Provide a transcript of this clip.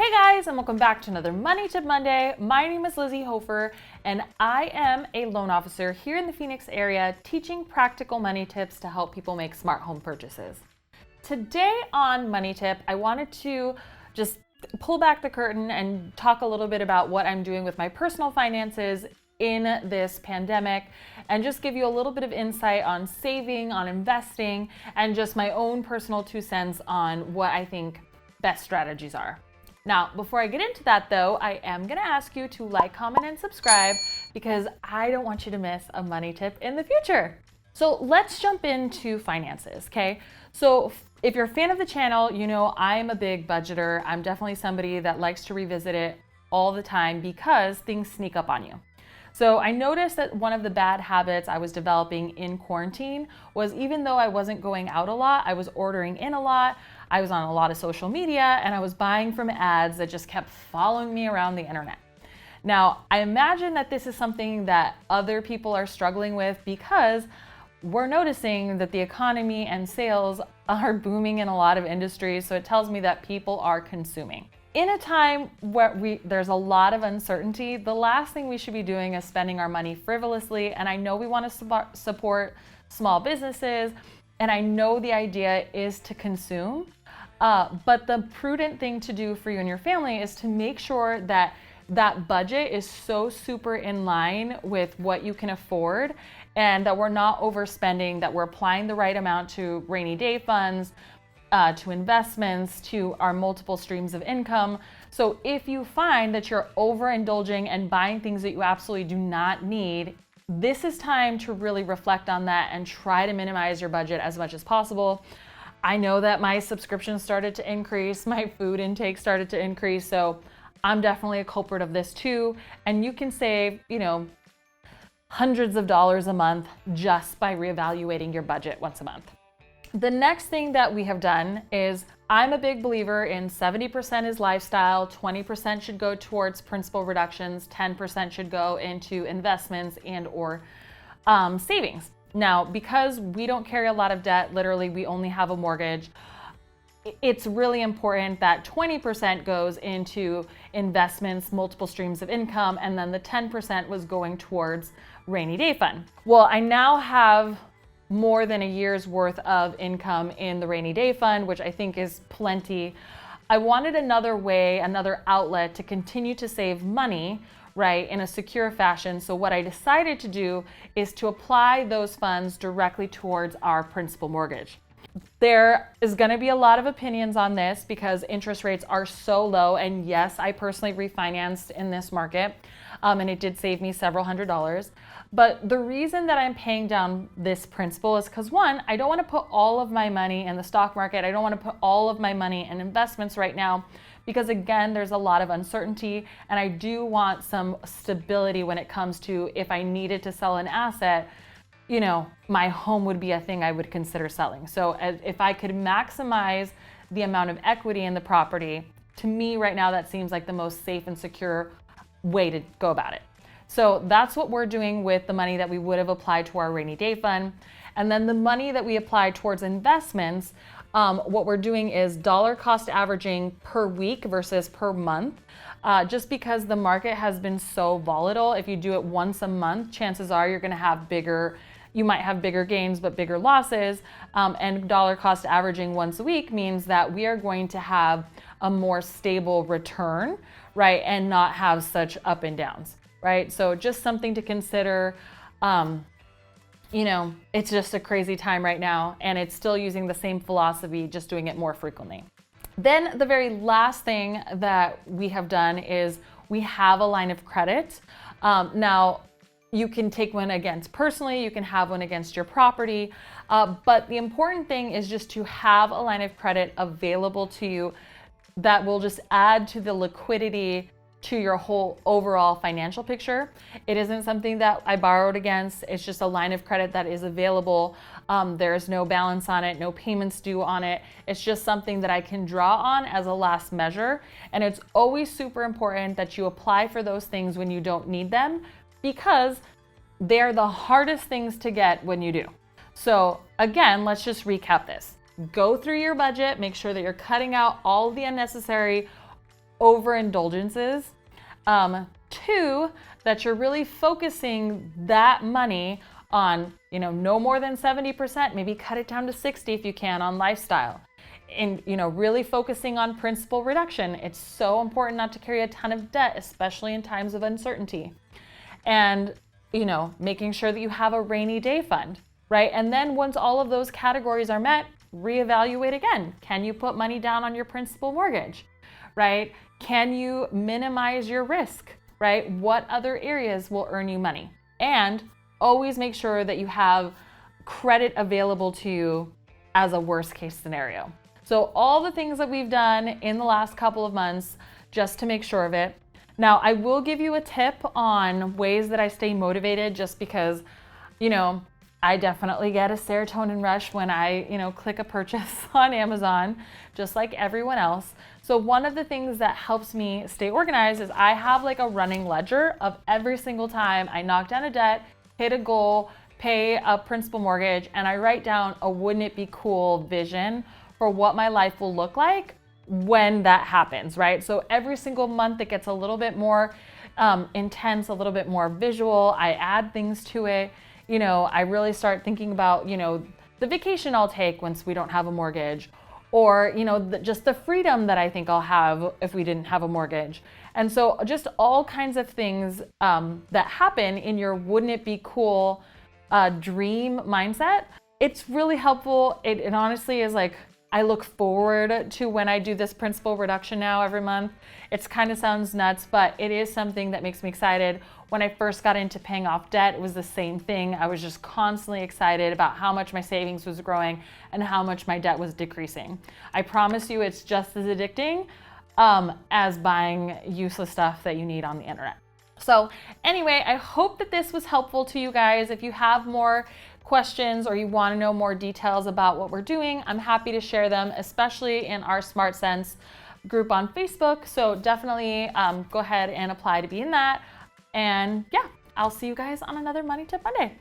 Hey guys, and welcome back to another Money Tip Monday. My name is Lizy Hoeffer, and I am a loan officer here in the Phoenix area teaching practical money tips to help people make smart home purchases. Today on Money Tip, I wanted to just pull back the curtain and talk a little bit about what I'm doing with my personal finances in this pandemic and just give you a little bit of insight on saving, on investing, and just my own personal 2 cents on what I think best strategies are. Now, before I get into that though, I am gonna ask you to like, comment, and subscribe because I don't want you to miss a money tip in the future. So let's jump into finances, okay? So if you're a fan of the channel, you know I'm a big budgeter. I'm definitely somebody that likes to revisit it all the time because things sneak up on you. So I noticed that one of the bad habits I was developing in quarantine was even though I wasn't going out a lot, I was ordering in a lot, I was on a lot of social media, and I was buying from ads that just kept following me around the internet. Now, I imagine that this is something that other people are struggling with because we're noticing that the economy and sales are booming in a lot of industries, so it tells me that people are consuming. In a time where there's a lot of uncertainty, the last thing we should be doing is spending our money frivolously. And I know we want to support small businesses, and I know the idea is to consume, but the prudent thing to do for you and your family is to make sure that that budget is so super in line with what you can afford and that we're not overspending, that we're applying the right amount to rainy day funds, to investments, to our multiple streams of income. So if you find that you're overindulging and buying things that you absolutely do not need, this is time to really reflect on that and try to minimize your budget as much as possible. I know that my subscriptions started to increase, my food intake started to increase, so I'm definitely a culprit of this too. And you can save, hundreds of dollars a month just by reevaluating your budget once a month. The next thing that we have done is I'm a big believer in 70% is lifestyle, 20% should go towards principal reductions, 10% should go into investments and or savings. Now, because we don't carry a lot of debt, literally we only have a mortgage, it's really important that 20% goes into investments, multiple streams of income, and then the 10% was going towards rainy day fund. Well, I now have more than a year's worth of income in the rainy day fund, which I think is plenty. I wanted another way, another outlet to continue to save money, right, in a secure fashion. So what I decided to do is to apply those funds directly towards our principal mortgage. There is going to be a lot of opinions on this because interest rates are so low. And yes, I personally refinanced in this market and it did save me several $100s. But the reason that I'm paying down this principal is because one, I don't want to put all of my money in the stock market. I don't want to put all of my money in investments right now because again, there's a lot of uncertainty and I do want some stability when it comes to if I needed to sell an asset, my home would be a thing I would consider selling. So if I could maximize the amount of equity in the property, to me right now, that seems like the most safe and secure way to go about it. So that's what we're doing with the money that we would have applied to our rainy day fund. And then the money that we apply towards investments, what we're doing is dollar cost averaging per week versus per month. Just because the market has been so volatile, if you do it once a month, chances are you're going to have you might have bigger gains, but bigger losses. And dollar cost averaging once a week means that we are going to have a more stable return, right? And not have such up and downs, right? So just something to consider. It's just a crazy time right now, and it's still using the same philosophy, just doing it more frequently. Then the very last thing that we have done is we have a line of credit. Now, you can take one against personally, you can have one against your property, but the important thing is just to have a line of credit available to you that will just add to the liquidity to your whole overall financial picture. It isn't something that I borrowed against. It's just a line of credit that is available. There's no balance on it, no payments due on it. It's just something that I can draw on as a last measure. And it's always super important that you apply for those things when you don't need them because they're the hardest things to get when you do. So again, let's just recap this. Go through your budget, make sure that you're cutting out all the unnecessary overindulgences. 2, that you're really focusing that money on, no more than 70%, maybe cut it down to 60 if you can on lifestyle. And, really focusing on principal reduction. It's so important not to carry a ton of debt, especially in times of uncertainty. And, making sure that you have a rainy day fund, right? And then once all of those categories are met, reevaluate again. Can you put money down on your principal mortgage, right? Can you minimize your risk, right? What other areas will earn you money? And always make sure that you have credit available to you as a worst case scenario. So all the things that we've done in the last couple of months, just to make sure of it. Now, I will give you a tip on ways that I stay motivated, just because, I definitely get a serotonin rush when I, click a purchase on Amazon, just like everyone else. So one of the things that helps me stay organized is I have like a running ledger of every single time I knock down a debt, hit a goal, pay a principal mortgage, and I write down a wouldn't it be cool vision for what my life will look like when that happens, right? So every single month it gets a little bit more intense, a little bit more visual. I add things to it. I really start thinking about, the vacation I'll take once we don't have a mortgage, or, just the freedom that I think I'll have if we didn't have a mortgage. And so just all kinds of things that happen in your wouldn't it be cool dream mindset. It's really helpful. It honestly is like, I look forward to when I do this principal reduction now every month. It's kind of sounds nuts, but it is something that makes me excited. When I first got into paying off debt, it was the same thing. I was just constantly excited about how much my savings was growing and how much my debt was decreasing. I promise you it's just as addicting as buying useless stuff that you need on the internet. So anyway, I hope that this was helpful to you guys. If you have more questions or you want to know more details about what we're doing, I'm happy to share them, especially in our Smart Sense group on Facebook. So definitely go ahead and apply to be in that. And yeah, I'll see you guys on another Money Tip Monday.